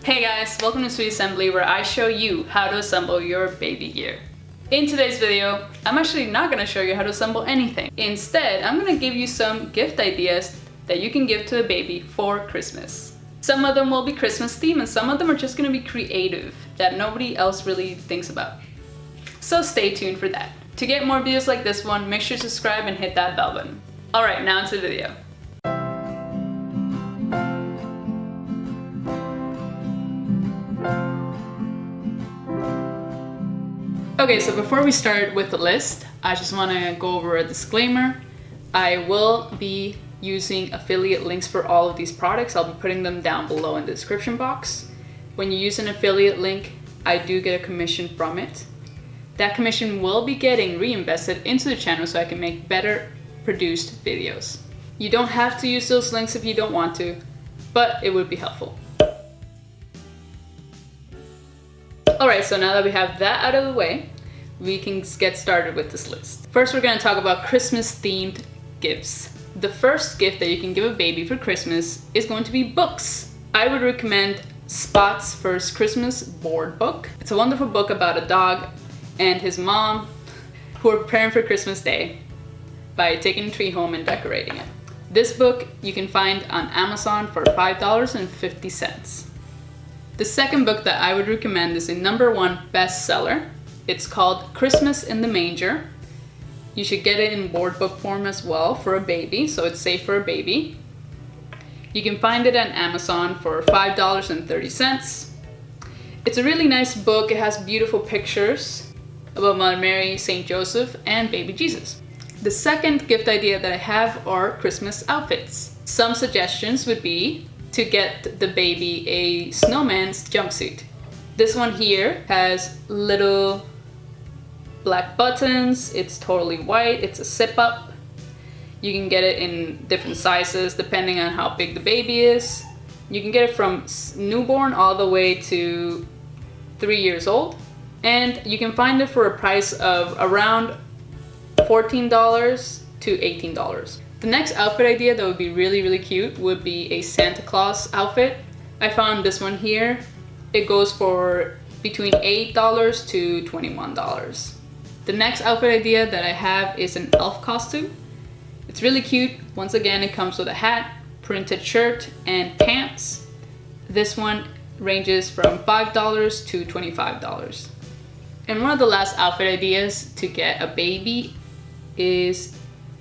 Hey guys, welcome to SweetieSembly, where I show you how to assemble your baby gear. In today's video, I'm actually not going to show you how to assemble anything. Instead, I'm going to give you some gift ideas that you can give to a baby for Christmas. Some of them will be Christmas themed and some of them are just going to be creative that nobody else really thinks about. So stay tuned for that. To get more videos like this one, make sure to subscribe and hit that bell button. Alright, now into the video. Okay, so before we start with the list, I just want to go over a disclaimer. I will be using affiliate links for all of these products. I'll be putting them down below in the description box. When you use an affiliate link, I do get a commission from it. That commission will be getting reinvested into the channel so I can make better produced videos. You don't have to use those links if you don't want to, but it would be helpful. Alright, so now that we have that out of the way, we can get started with this list. First, we're going to talk about Christmas themed gifts. The first gift that you can give a baby for Christmas is going to be books. I would recommend Spot's First Christmas Board Book. It's a wonderful book about a dog and his mom who are preparing for Christmas Day by taking a tree home and decorating it. This book you can find on Amazon for $5.50. The second book that I would recommend is a #1 bestseller. It's called Christmas in the Manger. You should get it in board book form as well for a baby, so it's safe for a baby. You can find it on Amazon for $5.30. It's a really nice book. It has beautiful pictures about Mother Mary, Saint Joseph, and baby Jesus. The second gift idea that I have are Christmas outfits. Some suggestions would be to get the baby a snowman's jumpsuit. This one here has little black buttons. It's totally white. It's a zip-up. You can get it in different sizes depending on how big the baby is. You can get it from newborn all the way to 3 years old. And you can find it for a price of around $14 to $18. The next outfit idea that would be really cute would be a Santa Claus outfit. I found this one here. It goes for between $8 to $21. The next outfit idea that I have is an elf costume. It's really cute. Once again, it comes with a hat, printed shirt, and pants. This one ranges from $5 to $25. And one of the last outfit ideas to get a baby is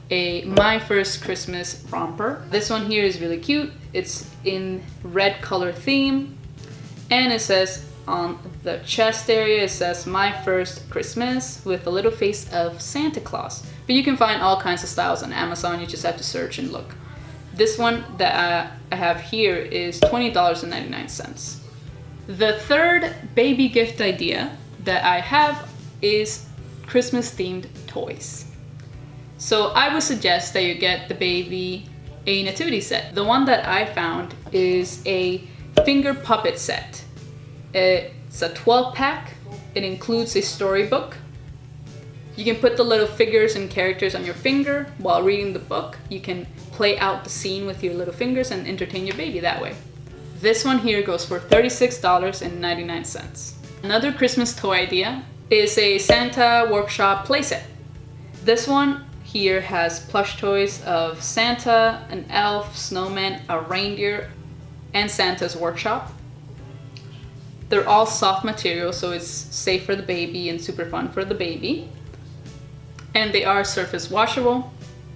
a My First Christmas romper. This one here is really cute. It's in red color theme, and it says on the chest area, it says My First Christmas with a little face of Santa Claus. But you can find all kinds of styles on Amazon. You just have to search and look. This one that I have here is $20.99. The third baby gift idea that I have is Christmas themed toys. So I would suggest that you get the baby a nativity set. The one that I found is a finger puppet set. It's a 12-pack. It includes a storybook. You can put the little figures and characters on your finger while reading the book. You can play out the scene with your little fingers and entertain your baby that way. This one here goes for $36.99. Another Christmas toy idea is a Santa Workshop playset. This one here has plush toys of Santa, an elf, snowman, a reindeer, and Santa's workshop. They're all soft material, so it's safe for the baby and super fun for the baby. And they are surface washable.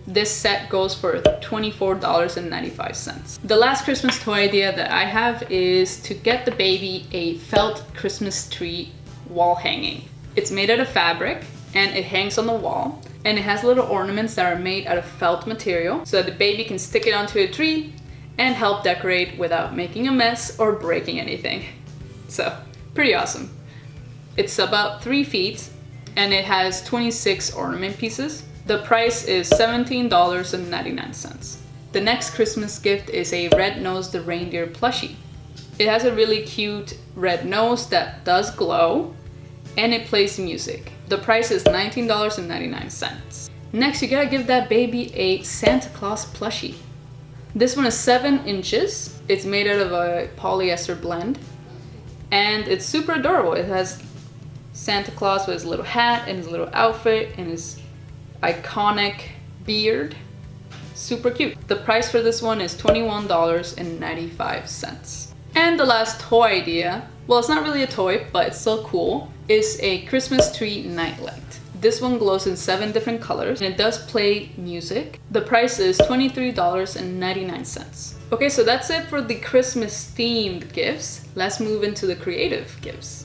This set goes for $24.95. The last Christmas toy idea that I have is to get the baby a felt Christmas tree wall hanging. It's made out of fabric and it hangs on the wall, and it has little ornaments that are made out of felt material so that the baby can stick it onto a tree and help decorate without making a mess or breaking anything. So, pretty awesome. It's about 3 feet and it has 26 ornament pieces. The price is $17.99. The next Christmas gift is a red-nosed reindeer plushie. It has a really cute red nose that does glow and it plays music. The price is $19.99. Next, you gotta give that baby a Santa Claus plushie. This one is 7 inches. It's made out of a polyester blend. and it's super adorable. It has Santa Claus with his little hat and his little outfit and his iconic beard. Super cute. The price for this one is $21.95. And the last toy idea, well, it's not really a toy, but it's still cool, is a Christmas tree nightlight. This one glows in 7 different colors and it does play music. The price is $23.99. Okay, so that's it for the Christmas themed gifts. Let's move into the creative gifts.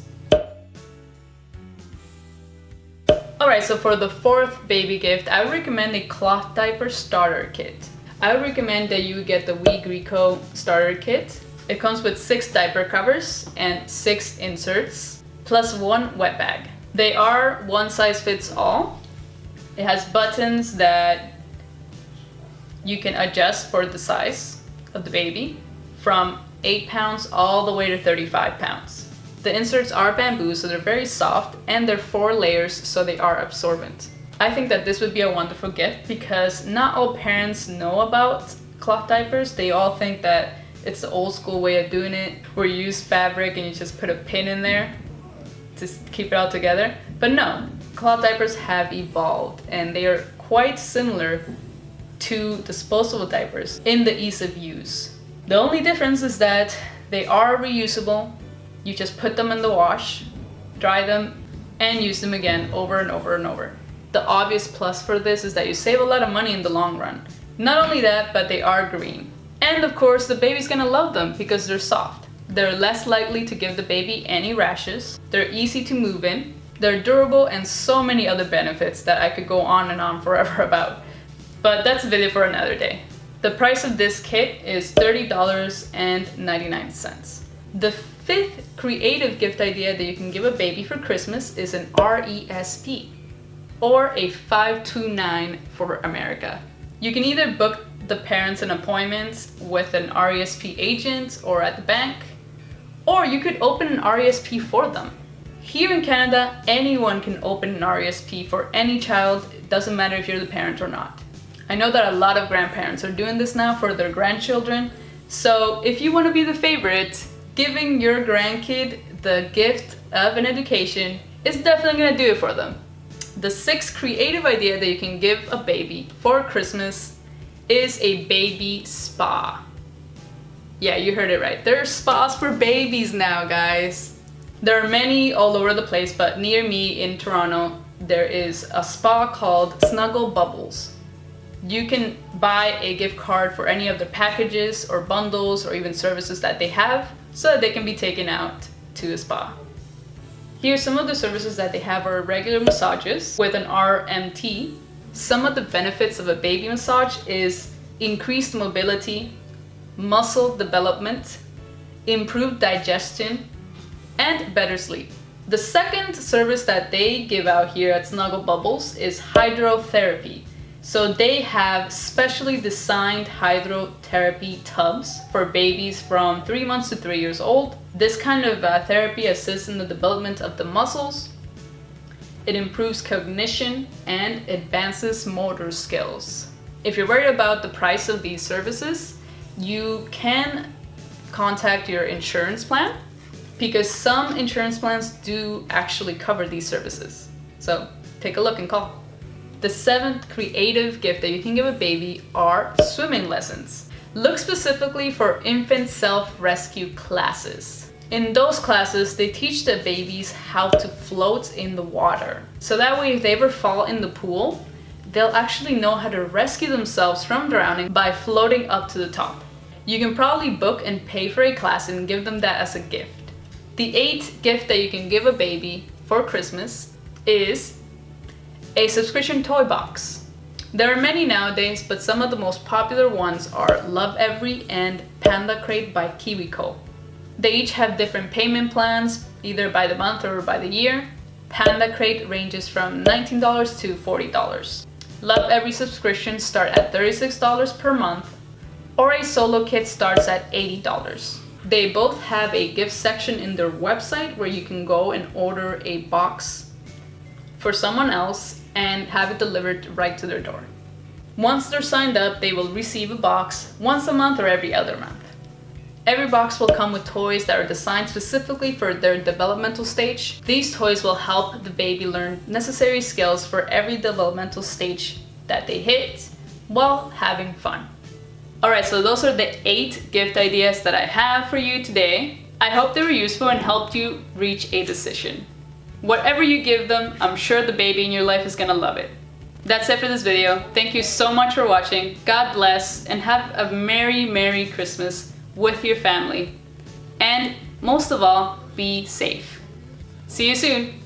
Alright, so for the 4th baby gift, I would recommend a cloth diaper starter kit. I would recommend that you get the Wee Greco starter kit. It comes with 6 diaper covers and 6 inserts, plus 1 wet bag. They are one size fits all. It has buttons that you can adjust for the size of the baby, from 8 pounds all the way to 35 pounds. The inserts are bamboo, so they're very soft, and they're 4 layers, so they are absorbent. I think that this would be a wonderful gift because not all parents know about cloth diapers. They all think that it's the old school way of doing it, where you use fabric and you just put a pin in there to keep it all together. But no, cloth diapers have evolved and they are quite similar to disposable diapers in the ease of use. The only difference is that they are reusable. You just put them in the wash, dry them, and use them again over and over and over. The obvious plus for this is that you save a lot of money in the long run. Not only that, but they are green. And of course, the baby's gonna love them because they're soft. They're less likely to give the baby any rashes. They're easy to move in. They're durable, and so many other benefits that I could go on and on forever about. But that's a video for another day. The price of this kit is $30.99. The 5th creative gift idea that you can give a baby for Christmas is an RESP, or a 529 for America. You can either book the parents an appointment with an RESP agent or at the bank, or you could open an RESP for them. Here in Canada, anyone can open an RESP for any child. It doesn't matter if you're the parent or not. I know that a lot of grandparents are doing this now for their grandchildren, so if you want to be the favorite, giving your grandkid the gift of an education is definitely going to do it for them. The 6th creative idea that you can give a baby for Christmas is a baby spa. Yeah, you heard it right. There are spas for babies now, guys. There are many all over the place, but near me in Toronto, there is a spa called Snuggle Bubbles. You can buy a gift card for any of the packages or bundles or even services that they have so that they can be taken out to a spa. Here, some of the services that they have are regular massages with an RMT. Some of the benefits of a baby massage is increased mobility, muscle development, improved digestion, and better sleep. The 2nd service that they give out here at Snuggle Bubbles is hydrotherapy. So they have specially designed hydrotherapy tubs for babies from 3 months to 3 years old. This kind of therapy assists in the development of the muscles. It improves cognition and advances motor skills. If you're worried about the price of these services, you can contact your insurance plan because some insurance plans do actually cover these services. So take a look and call. The 7th creative gift that you can give a baby are swimming lessons. Look specifically for infant self-rescue classes. In those classes, they teach the babies how to float in the water. So that way, if they ever fall in the pool, they'll actually know how to rescue themselves from drowning by floating up to the top. You can probably book and pay for a class and give them that as a gift. The 8th gift that you can give a baby for Christmas is a subscription toy box. There are many nowadays, but some of the most popular ones are Love Every and Panda Crate by KiwiCo. They each have different payment plans, either by the month or by the year. Panda Crate ranges from $19 to $40. Love Every subscriptions start at $36 per month, or a solo kit starts at $80. They both have a gift section in their website where you can go and order a box for someone else and have it delivered right to their door. Once they're signed up, they will receive a box once a month or every other month. Every box will come with toys that are designed specifically for their developmental stage. These toys will help the baby learn necessary skills for every developmental stage that they hit while having fun. Alright, so those are the 8 gift ideas that I have for you today. I hope they were useful and helped you reach a decision. Whatever you give them, I'm sure the baby in your life is gonna love it. That's it for this video. Thank you so much for watching. God bless and have a Merry Christmas with your family. And most of all, be safe. See you soon.